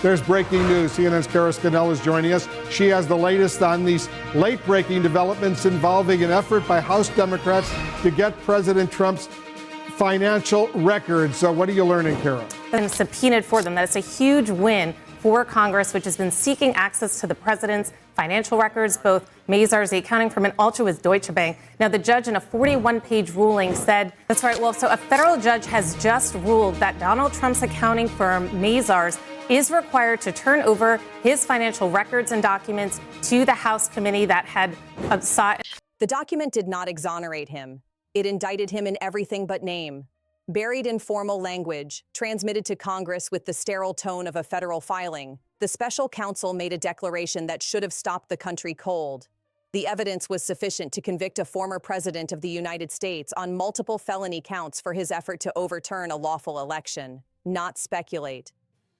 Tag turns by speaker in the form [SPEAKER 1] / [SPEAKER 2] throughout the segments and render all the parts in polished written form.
[SPEAKER 1] There's breaking news. CNN's Kara Scannell is joining us. She has the latest on these late-breaking developments involving an effort by House Democrats to get President Trump's financial records. So what are you learning, Kara?
[SPEAKER 2] Been subpoenaed for them. That it's a huge win for Congress, which has been seeking access to the president's financial records. Both Mazars, the accounting firm, and also his Deutsche Bank. Now, the judge in a 41-page ruling said, that's right, well, so a federal judge has just ruled that Donald Trump's accounting firm, Mazars, is required to turn over his financial records and documents to the House committee that had sought.
[SPEAKER 3] The document did not exonerate him. It indicted him in everything but name. Buried in formal language, transmitted to Congress with the sterile tone of a federal filing, the special counsel made a declaration that should have stopped the country cold. The evidence was sufficient to convict a former president of the United States on multiple felony counts for his effort to overturn a lawful election. Not speculate.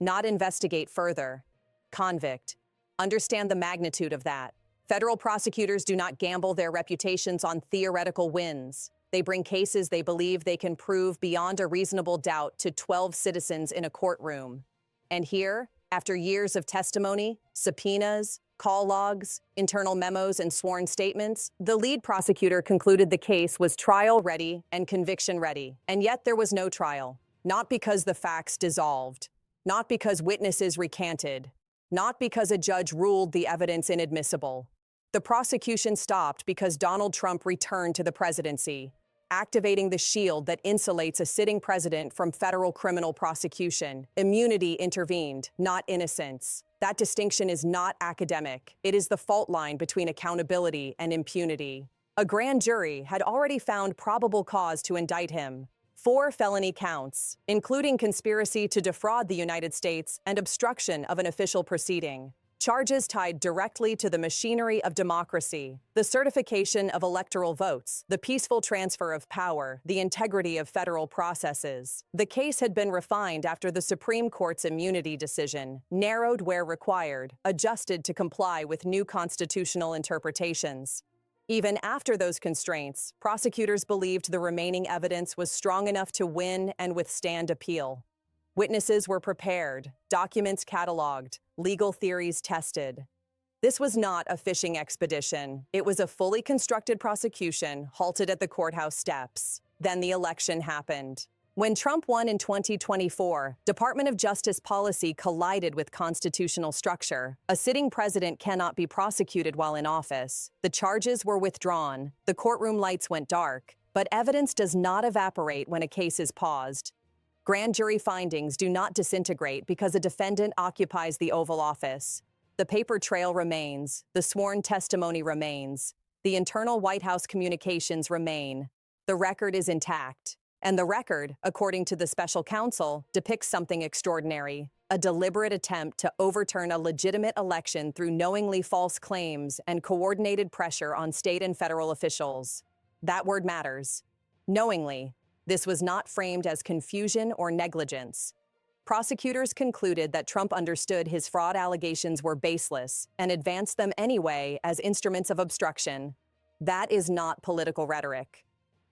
[SPEAKER 3] Not investigate further. Convict. Understand the magnitude of that. Federal prosecutors do not gamble their reputations on theoretical wins. They bring cases they believe they can prove beyond a reasonable doubt to 12 citizens in a courtroom. And here, after years of testimony, subpoenas, call logs, internal memos, and sworn statements, the lead prosecutor concluded the case was trial-ready and conviction-ready. And yet there was no trial. Not because the facts dissolved. Not because witnesses recanted. Not because a judge ruled the evidence inadmissible. The prosecution stopped because Donald Trump returned to the presidency, activating the shield that insulates a sitting president from federal criminal prosecution. Immunity intervened, not innocence. That distinction is not academic. It is the fault line between accountability and impunity. A grand jury had already found probable cause to indict him. 4 felony counts, including conspiracy to defraud the United States and obstruction of an official proceeding. Charges tied directly to the machinery of democracy, the certification of electoral votes, the peaceful transfer of power, the integrity of federal processes. The case had been refined after the Supreme Court's immunity decision, narrowed where required, adjusted to comply with new constitutional interpretations. Even after those constraints, prosecutors believed the remaining evidence was strong enough to win and withstand appeal. Witnesses were prepared, documents cataloged, legal theories tested. This was not a fishing expedition. It was a fully constructed prosecution halted at the courthouse steps. Then the election happened. When Trump won in 2024, Department of Justice policy collided with constitutional structure. A sitting president cannot be prosecuted while in office. The charges were withdrawn. The courtroom lights went dark. But evidence does not evaporate when a case is paused. Grand jury findings do not disintegrate because a defendant occupies the Oval Office. The paper trail remains. The sworn testimony remains. The internal White House communications remain. The record is intact. And the record, according to the special counsel, depicts something extraordinary, a deliberate attempt to overturn a legitimate election through knowingly false claims and coordinated pressure on state and federal officials. That word matters. Knowingly. This was not framed as confusion or negligence. Prosecutors concluded that Trump understood his fraud allegations were baseless and advanced them anyway as instruments of obstruction. That is not political rhetoric.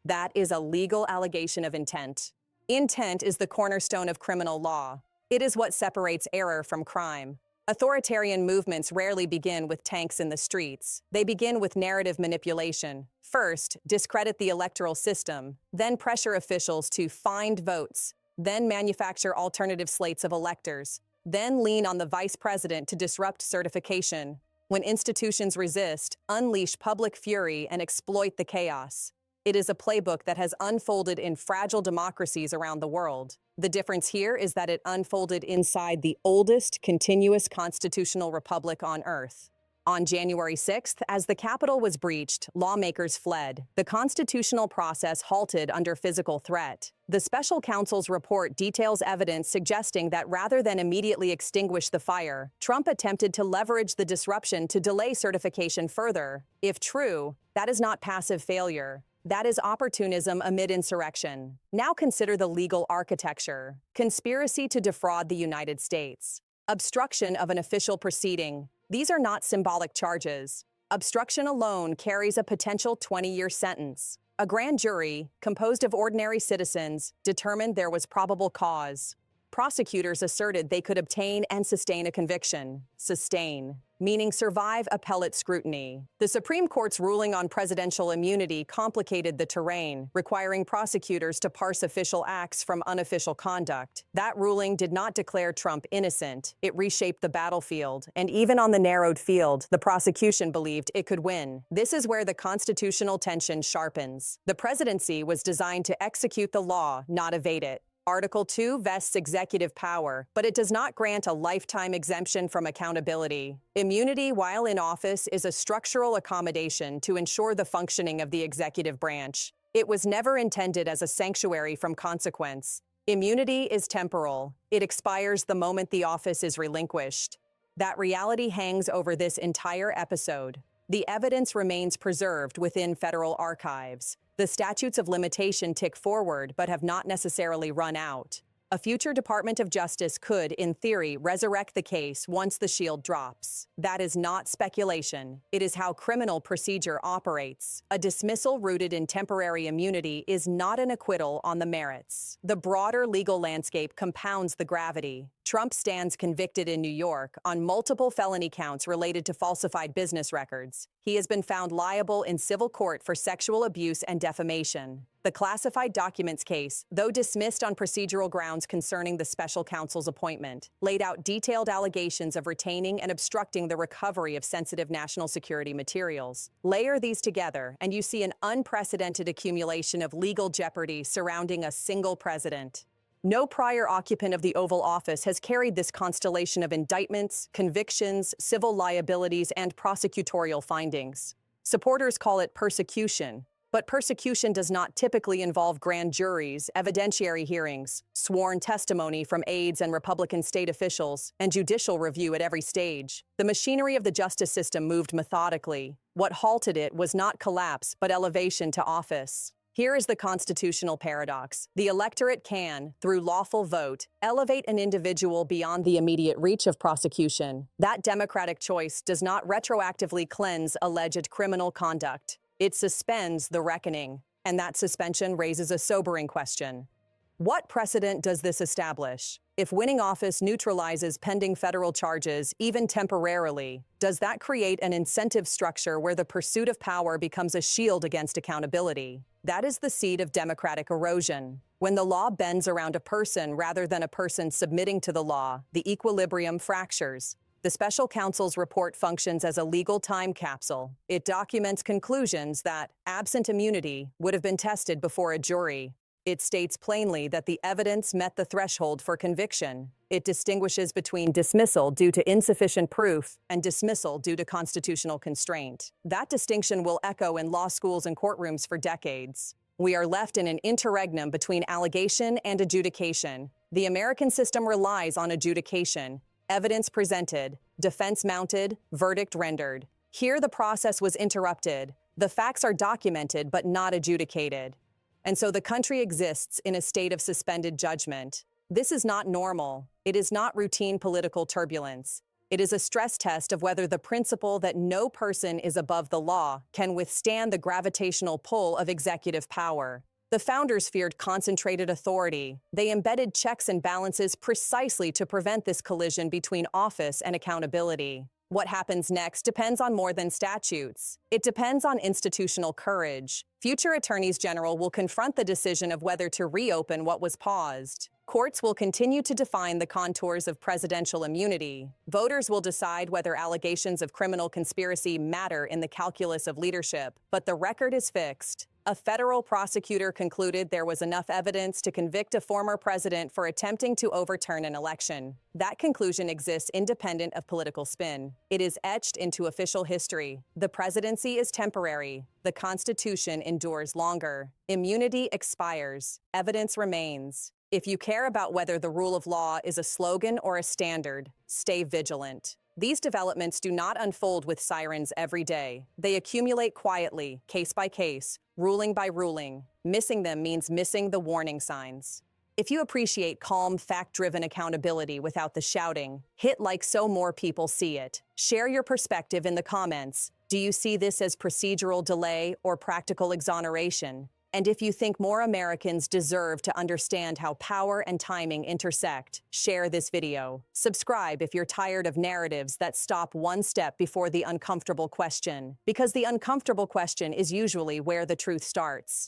[SPEAKER 3] That is a legal allegation of intent. Intent is the cornerstone of criminal law. It is what separates error from crime. Authoritarian movements rarely begin with tanks in the streets. They begin with narrative manipulation. First, discredit the electoral system, then pressure officials to find votes, then manufacture alternative slates of electors, then lean on the vice president to disrupt certification. When institutions resist, unleash public fury and exploit the chaos. It is a playbook that has unfolded in fragile democracies around the world. The difference here is that it unfolded inside the oldest continuous constitutional republic on Earth. On January 6th, as the Capitol was breached, lawmakers fled. The constitutional process halted under physical threat. The special counsel's report details evidence suggesting that rather than immediately extinguish the fire, Trump attempted to leverage the disruption to delay certification further. If true, that is not passive failure. That is opportunism amid insurrection. Now consider the legal architecture. Conspiracy to defraud the United States. Obstruction of an official proceeding. These are not symbolic charges. Obstruction alone carries a potential 20-year sentence. A grand jury, composed of ordinary citizens, determined there was probable cause. Prosecutors asserted they could obtain and sustain a conviction. Sustain, meaning survive appellate scrutiny. The Supreme Court's ruling on presidential immunity complicated the terrain, requiring prosecutors to parse official acts from unofficial conduct. That ruling did not declare Trump innocent. It reshaped the battlefield, and even on the narrowed field, the prosecution believed it could win. This is where the constitutional tension sharpens. The presidency was designed to execute the law, not evade it. Article 2 vests executive power, but it does not grant a lifetime exemption from accountability. Immunity while in office is a structural accommodation to ensure the functioning of the executive branch. It was never intended as a sanctuary from consequence. Immunity is temporal. It expires the moment the office is relinquished. That reality hangs over this entire episode. The evidence remains preserved within federal archives. The statutes of limitation tick forward but have not necessarily run out. A future Department of Justice could, in theory, resurrect the case once the shield drops. That is not speculation. It is how criminal procedure operates. A dismissal rooted in temporary immunity is not an acquittal on the merits. The broader legal landscape compounds the gravity. Trump stands convicted in New York on multiple felony counts related to falsified business records. He has been found liable in civil court for sexual abuse and defamation. The classified documents case, though dismissed on procedural grounds concerning the special counsel's appointment, laid out detailed allegations of retaining and obstructing the recovery of sensitive national security materials. Layer these together, and you see an unprecedented accumulation of legal jeopardy surrounding a single president. No prior occupant of the Oval Office has carried this constellation of indictments, convictions, civil liabilities, and prosecutorial findings. Supporters call it persecution, but persecution does not typically involve grand juries, evidentiary hearings, sworn testimony from aides and Republican state officials, and judicial review at every stage. The machinery of the justice system moved methodically. What halted it was not collapse, but elevation to office. Here is the constitutional paradox. The electorate can, through lawful vote, elevate an individual beyond the immediate reach of prosecution. That democratic choice does not retroactively cleanse alleged criminal conduct. It suspends the reckoning, and that suspension raises a sobering question. What precedent does this establish? If winning office neutralizes pending federal charges, even temporarily, does that create an incentive structure where the pursuit of power becomes a shield against accountability? That is the seed of democratic erosion. When the law bends around a person rather than a person submitting to the law, the equilibrium fractures. The special counsel's report functions as a legal time capsule. It documents conclusions that, absent immunity, would have been tested before a jury. It states plainly that the evidence met the threshold for conviction. It distinguishes between dismissal due to insufficient proof and dismissal due to constitutional constraint. That distinction will echo in law schools and courtrooms for decades. We are left in an interregnum between allegation and adjudication. The American system relies on adjudication. Evidence presented, defense mounted, verdict rendered. Here the process was interrupted. The facts are documented but not adjudicated. And so the country exists in a state of suspended judgment. This is not normal. It is not routine political turbulence. It is a stress test of whether the principle that no person is above the law can withstand the gravitational pull of executive power. The founders feared concentrated authority. They embedded checks and balances precisely to prevent this collision between office and accountability. What happens next depends on more than statutes. It depends on institutional courage. Future attorneys general will confront the decision of whether to reopen what was paused. Courts will continue to define the contours of presidential immunity. Voters will decide whether allegations of criminal conspiracy matter in the calculus of leadership. But the record is fixed. A federal prosecutor concluded there was enough evidence to convict a former president for attempting to overturn an election. That conclusion exists independent of political spin. It is etched into official history. The presidency is temporary. The Constitution endures longer. Immunity expires. Evidence remains. If you care about whether the rule of law is a slogan or a standard, stay vigilant. These developments do not unfold with sirens every day. They accumulate quietly, case by case, ruling by ruling. Missing them means missing the warning signs. If you appreciate calm, fact-driven accountability without the shouting, hit like so more people see it. Share your perspective in the comments. Do you see this as procedural delay or practical exoneration? And if you think more Americans deserve to understand how power and timing intersect, share this video. Subscribe if you're tired of narratives that stop one step before the uncomfortable question, because the uncomfortable question is usually where the truth starts.